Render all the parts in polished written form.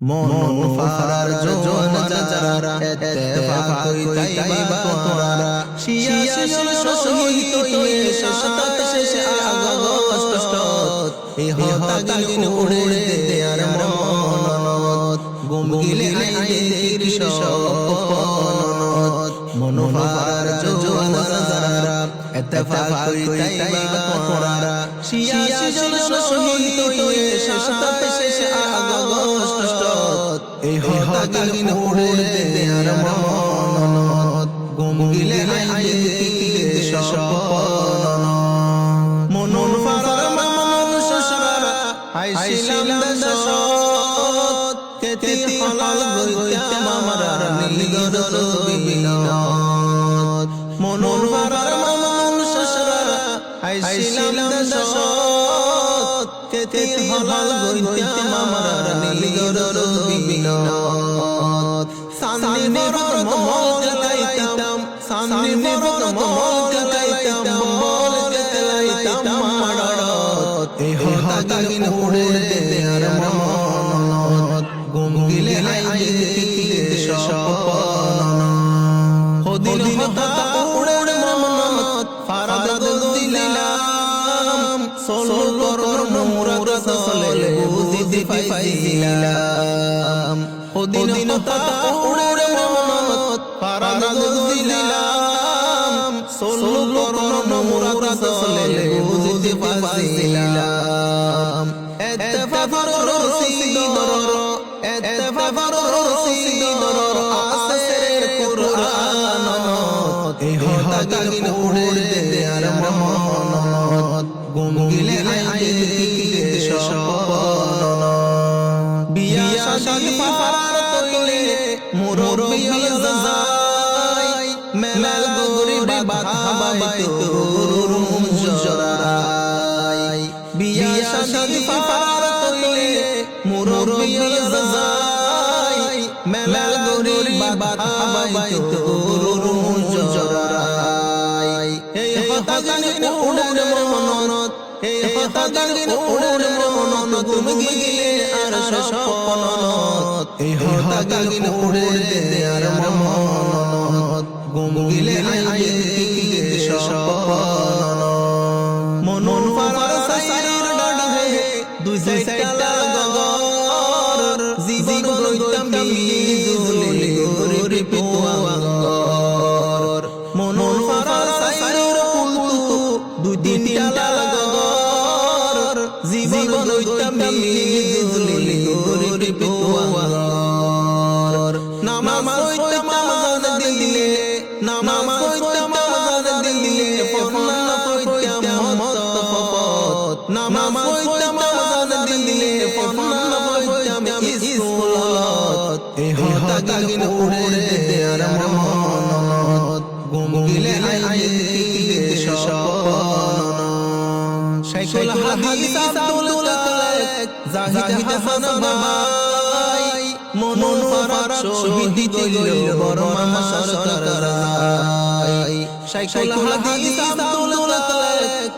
মন ফারার জোয়ান যারা ইত্তেফাক হইতাইবা তোরা শিয়া শহীদ হইয়ে সাতাত শেষে আগস্ট এই হতাগিন উড়ে দে আর মনত গুমগিলে আইদের সপনত মন ফারার জোয়ান যারা ইত্তেফাক হইতাইবা তোরা শিয়া শহীদ হইয়ে সাতাত শেষে আগস্ট এই হতাগিন উড়ে দে আর মনত গুমগিলে আইদের সপনত মন ফারার মানুষ সারা আইছিলাম দেশত কেতি হালাল গইতে মামার নীলগর বিনত মন ফারার মানুষ সারা আইছিলাম দেশত কেতি হালাল গইতে মামার নীলগর বিনত সামনে বড় মল গলাইতাম সামনে বড় মল গলাইতাম বল গলাইতাম মাড়ত এই হতাগিন উড়ে দে আর মনত গুমগিলে আইদের সপনত হদিন হতা উড়ে মনত ফারাদ দিলাম সোলো করর মুরাদ সলে বুঝি পাইছিলাম হদিন হতা উড়ে মনত ফারাদ দিলাম সোলো করর মুরাদ সলে বুঝি পাইছিলাম ইত্তেফাক রশিদ আসের কুরআন এই হতাগিন উড়ে দে আর মনত গুমগিলে আইদের সপনত বিয়া শাদি ফারার তইলে মুরব্বি যায় মেলাল গরিব বাধা বাইতো রুম জরাই বিয়া শাদি ফারার তইলে মুরব্বি যায় মেলাল গরিব বাধা বাইতো রুম জরাই এই হতাগিন উড়ে মনত এই হতাগিন উড়ে মনত গুমগিলে আর সপনত এই হতাগিন উড়ে দে আর মনত গুমগিলে আইদের সপনত মন ফারার সাইর ডাডে দুই সাইডটা গগর জীবন গইতাম মিজুলি গরিব পুয়াঙ্গর মন ফারার সাইর পুলতু দুই তিনটা গগর জীবন গইতাম মিজুলি গরিব পুয়াঙ্গর নামাজ পড়তাম আজান দিলে নামাজ পড়তাম আজান দিলে ফরনা পড়তাম মতফত নামাজ পড়তাম আজান দিলে ফরনা পড়তাম ইসলাত এই হতাগিন উড়ে দে আর মনত গুমগিলে আইদের সপনত শাইখুল হাদিস আব্দুল কালেক জাহিদ হাসান বাবাই মন ফারার শহীদ হইল বড় মামা সরকার রাই শাইখুল হাদিস আব্দুল কালেক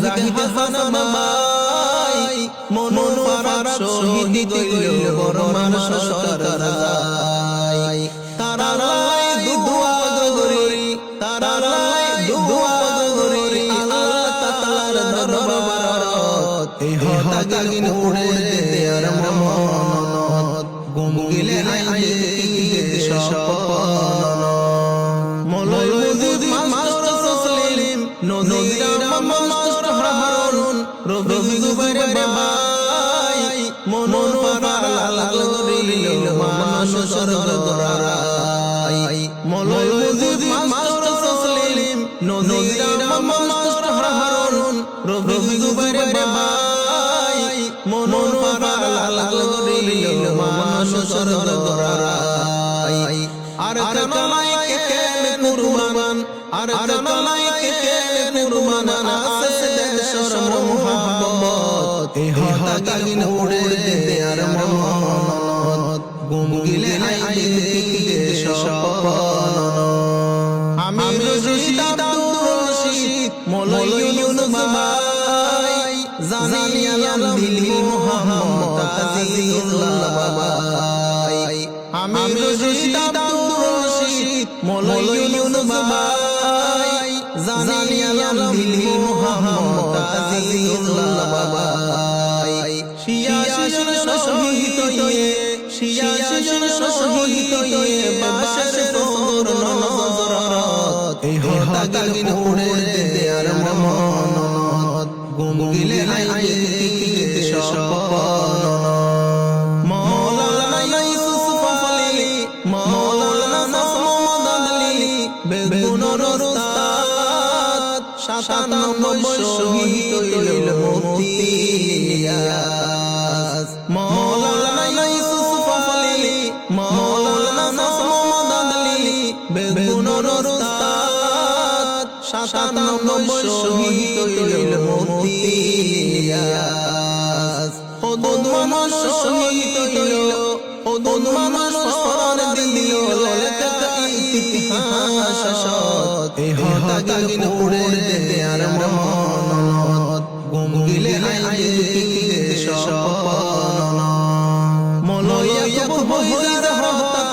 জাহিদ হাসান বাবাই মন ফারার শহীদ হইল বড় মামা সরকার রাই তারা লাই দুয়া গরি তারা লাই দুয়া গরি আল্লাহ তাআলার দরবারত এই হতাগিন উড়ে দে আর মনত গুমগিলে আইদের সপনত মৌলাই মুজিদ মাস্টার সসলিম নজির মাস্টার হারুন রবি জুবাইর ভাই মন ফারার লাল গরিল মানুষ সরগরাই মৌলাই মুজিদ মাস্টার সসলিম নজির মাস্টার হারুন রবি জুবাইর ভাই মন ফারার লাল গরিল মানুষ সরগরাই আর কানাই কে কুরবান আর কানাই কে কুরবান আছে দেশর মোহাম্মত এই হতাগিন উড়ে দে আর মনত গুমগিলে আইদের সপনত আমি রশিদ আব্দুর রশিদ মৌলাই ইউনুস ভাই জানি আলম দিলি মোহাম্মদ আজিজুল্লাহ বাবা আমি রশিদ আব্দুর রশিদ মৌলাই ইউনুস ভাই জানিয়ালাম দিল মুহাম্মদ আজিজুল্লাহ ভাই 86 জন শহীদ হয়ে 86 জন শহীদ হয়ে বাশার তোর নজরত এই হতাগিন উড়ে দেয়ার মনত গুমগিলে আইতে সপন মাওলানা ইউসুফ আলী মাওলানা মোহাম্মদ আলী বেগুনর উস্তাদ 97 শহীদ হইল মুফতি ইলিয়াস মাওলানা ইউসুফ আলী মাওলানা মোহাম্মদ আলী বেগুনর উস্তাদ 97 শহীদ হইল মুফতি ইলিয়াস খুদ মানুষ শহীদ হইল খুদ মানুষ প্রাণ দিল লেখা ইতিহাস সৎ এই হতাগিন উড়ে দেয়ার মনত গুমগিলে আইতে সপন মলয়া ইয়াকুব হইজা হতা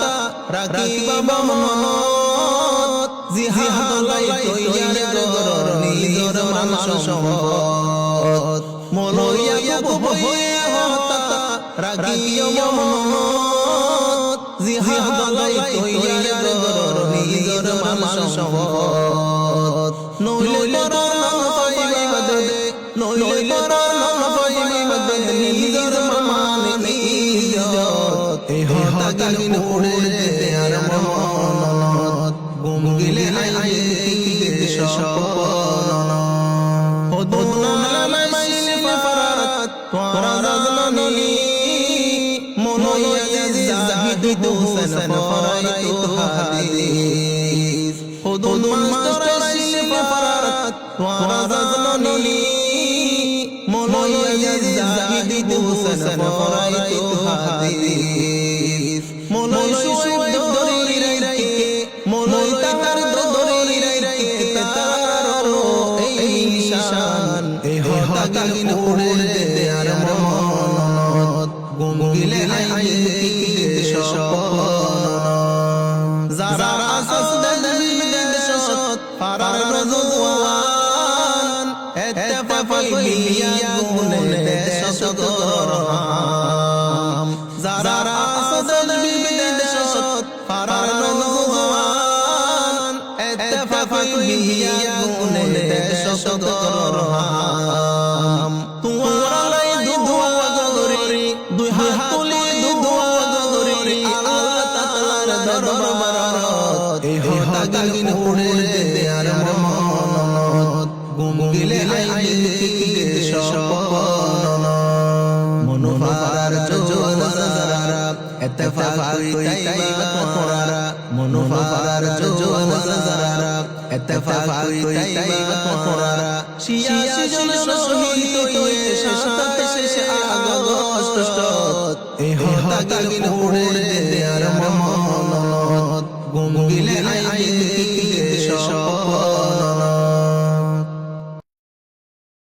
রাকিব মনত জিহাদ লাই তৈয়ার গর নিজর মানুষ সম্পদ মলয়া ইয়াকুব হইয়া হতা রাকিব মনত জিহাদ লাই তৈয়ার গর নিজর মানুষ সম্পদ নইলে পরাণ পাইবা দে নইলে পরাণ পাইবা দে নিজর মান ইজ্জত এই হতাগিন উড়ে দেয়ার মনত গুমগিলে আইতে সপন খুদনামে মাইলে ফারাত তোরা রাজমানি মনোয়া জাহিদ হোসেন ফরাইতু হাদিস খুদুন মাস্টার মাইলে ফারাত তোরা রাজমানি মনোয়া জাহিদ হোসেন ফরাইতু হাদিস মনোই শুয়েব দরি রাইতে মনোই তার দরি রাইতে তার এই নিশান এই হতাগিন উড়ে দেয়ার মনত গুমগিলে আইতে সপন যারা আসাস দেশ সত ফারার রজওয়ান এত্তেফাক বিয়া গুনে দেশ সদরহাম যারা আসাস দেশ সত ফারার রজওয়ান এত্তেফাক বিয়া গুনে দেশ সদরহাম তোরা লাই দুয়া গরি দুই হাত তুলে দুয়া গরি আল্লাহ তাআলার দরবারত এই হতাগিন উড়ে দেয়ার মনত গুমগিলে আইতে সপন মনোফার জোয়ারা ইত্তেফাক কইতাইবা তোরা মনোফার জোয়ারা ইত্তেফাক কইতাইবা তোরা 86 জন শহীদ হয়ে 27 আগস্ট এই হতাগিন উড়ে দেয়ার মনত গুমগিলে আইতে সপন